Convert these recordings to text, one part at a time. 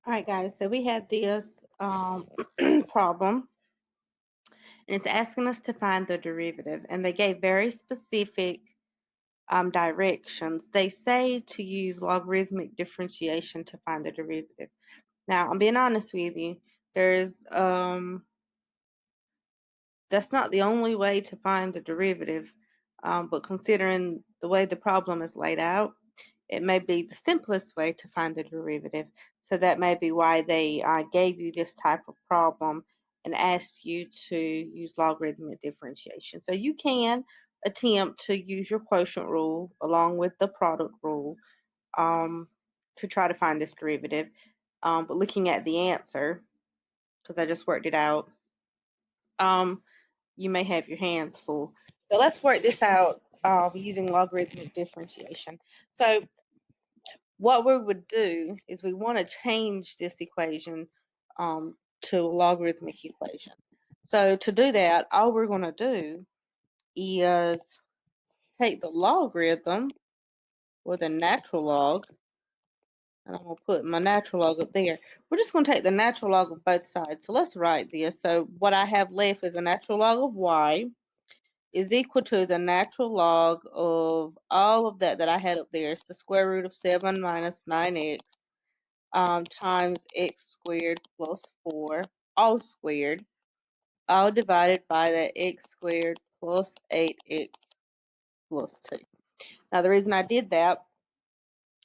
All right, guys, so we had this problem, and it's asking us to find the derivative, and they gave very specific directions. They say to use logarithmic differentiation to find the derivative. Now, I'm being honest with you, there's that's not the only way to find the derivative, but considering the way the problem is laid out, it may be the simplest way to find the derivative. So that may be why they gave you this type of problem and asked you to use logarithmic differentiation. So you can attempt to use your quotient rule along with the product rule to try to find this derivative. But looking at the answer, because I just worked it out, you may have your hands full. So let's work this out using logarithmic differentiation. So what we would do is we want to change this equation to a logarithmic equation. So to do that, all we're going to do is take the logarithm or the natural log, and I'm going to put my natural log up there. We're just going to take the natural log of both sides. So let's write this. So what I have left is a natural log of y is equal to the natural log of all of that I had up there. It's the square root of 7 minus 9x times x squared plus 4, all squared, all divided by that x squared plus 8x plus 2. Now, the reason I did that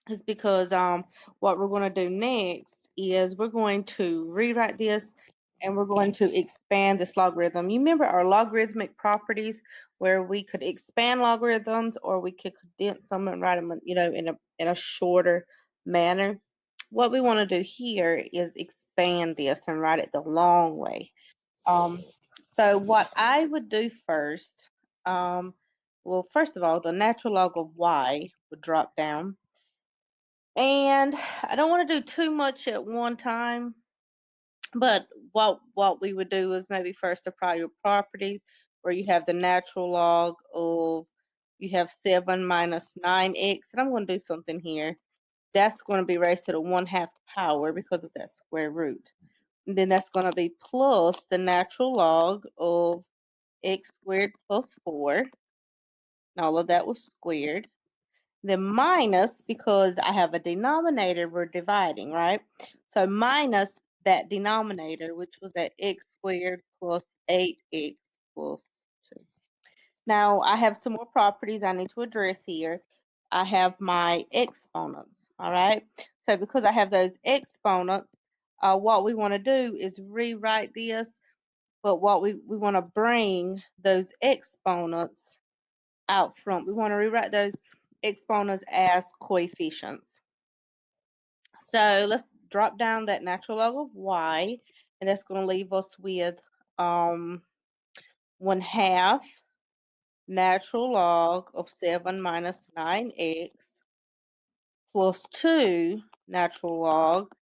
is because what we're going to do next is we're going to rewrite this and we're going to expand this logarithm. You remember our logarithmic properties where we could expand logarithms or we could condense them and write them, in a shorter manner. What we want to do here is expand this and write it the long way. So what I would do first, well, first of all, the natural log of y would drop down. And I don't want to do too much at one time, but what we would do is maybe first apply your properties where you have the natural log of, you have 7 minus 9x, and I'm going to do something here. That's going to be raised to the 1/2 power because of that square root. And then that's going to be plus the natural log of x squared plus 4. And all of that was squared. Then minus, because I have a denominator we're dividing, right? So minus that denominator, which was that x squared plus 8x plus 2. Now, I have some more properties I need to address here. I have my exponents, all right? So because I have those exponents, what we want to do is rewrite this, but what we want to bring those exponents out front. We want to rewrite those exponents as coefficients. So let's drop down that natural log of y, and that's going to leave us with 1/2 natural log of 7 minus 9x plus 2 natural log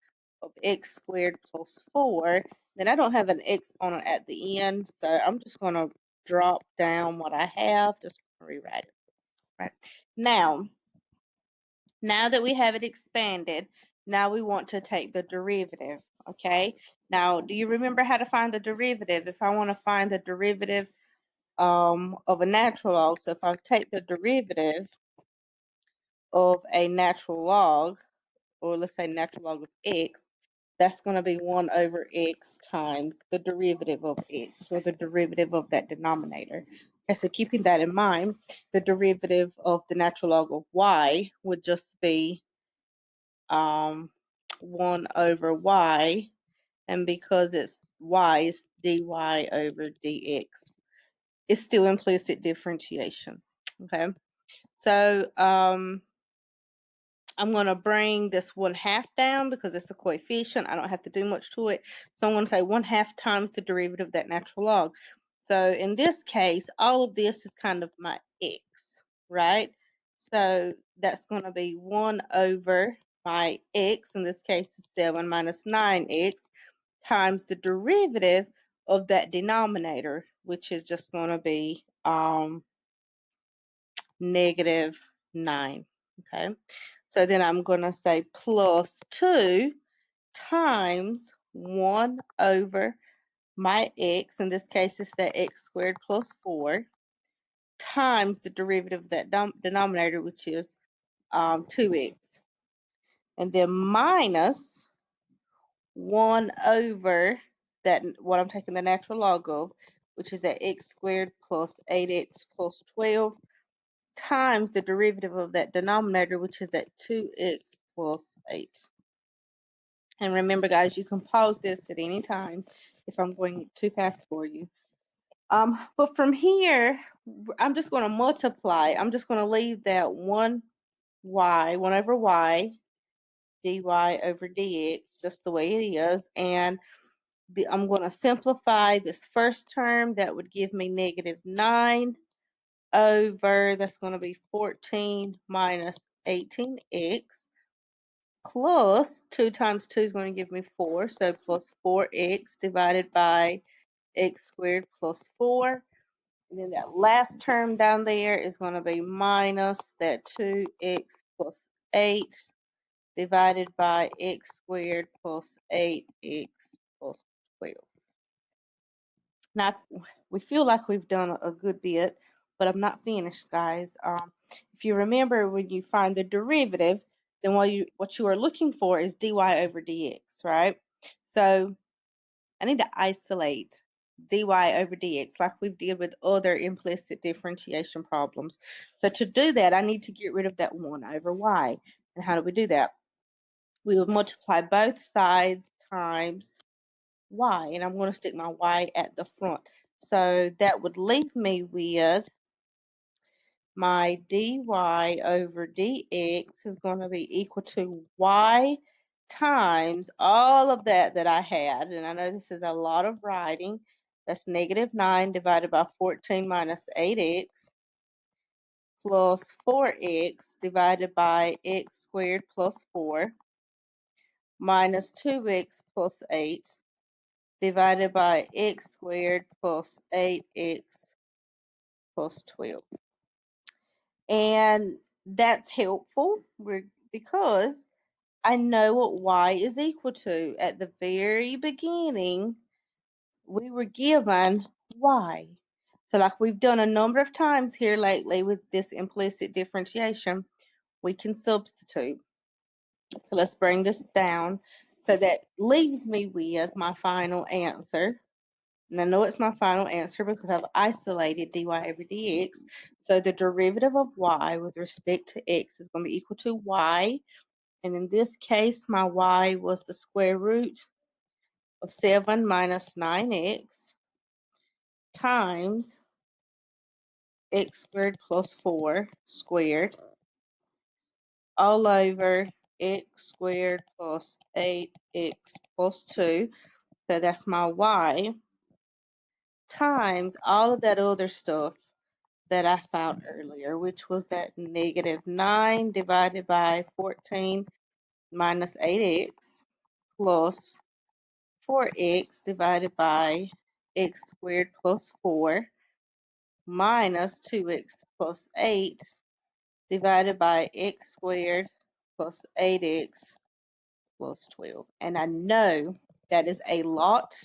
of x squared plus 4. Then I don't have an exponent at the end, so I'm just going to drop down what I have, just rewrite it. Right. Now that we have it expanded, now we want to take the derivative, okay? Now, do you remember how to find the derivative? If I want to find the derivative of a natural log, so if I take the derivative of a natural log, or let's say natural log of x, that's going to be 1 over x times the derivative of x, or the derivative of that denominator. Okay, so keeping that in mind, the derivative of the natural log of y would just be 1 over y, and because it's y, it's dy over dx. It's still implicit differentiation. Okay, so I'm going to bring this 1/2 down because it's a coefficient. I don't have to do much to it. So I'm going to say 1/2 times the derivative of that natural log. So in this case, all of this is kind of my x, right? So that's going to be 1 over my x, in this case is 7 minus 9x, times the derivative of that denominator, which is just going to be -9. Okay, so then I'm going to say plus 2 times 1 over my x, in this case it's that x squared plus 4, times the derivative of that denominator, which is 2x. And then minus 1 over that, what I'm taking the natural log of, which is that x squared plus 8x plus 12, times the derivative of that denominator, which is that 2x plus 8. And remember, guys, you can pause this at any time if I'm going too fast for you. But from here, I'm just going to multiply. I'm just going to leave that 1y, 1 over y, dy over dx, just the way it is. And I'm going to simplify this first term. That would give me negative 9 over, that's going to be 14 minus 18x, plus 2 times 2 is going to give me 4, so plus 4x divided by x squared plus 4. And then that last term down there is going to be minus that 2x plus 8 divided by x squared plus 8x plus 12. Now, we feel like we've done a good bit, but I'm not finished, guys. If you remember, when you find the derivative, then what you are looking for is dy over dx, right? So I need to isolate dy over dx like we've did with other implicit differentiation problems. So to do that, I need to get rid of that 1 over y. And how do we do that? We would multiply both sides times y, and I'm going to stick my y at the front. So that would leave me with my dy over dx is going to be equal to y times all of that I had. And I know this is a lot of writing. That's negative 9 divided by 14 minus 8x plus 4x divided by x squared plus 4 minus 2x plus 8 divided by x squared plus 8x plus 12. And that's helpful because I know what y is equal to. At the very beginning, we were given y. So like we've done a number of times here lately with this implicit differentiation, we can substitute. So let's bring this down. So that leaves me with my final answer. And I know it's my final answer because I've isolated dy over dx. So the derivative of y with respect to x is going to be equal to y. And in this case, my y was the square root of 7 minus 9x times x squared plus 4 squared all over x squared plus 8x plus 2. So that's my y times all of that other stuff that I found earlier, which was that negative 9 divided by 14 minus 8x plus 4x divided by x squared plus 4 minus 2x plus 8 divided by x squared plus 8x plus 12. And I know that is a lot.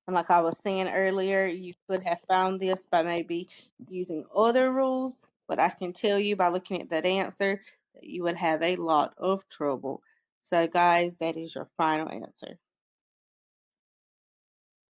And like I was saying earlier, you could have found this by maybe using other rules, but I can tell you by looking at that answer that you would have a lot of trouble. So guys, that is your final answer.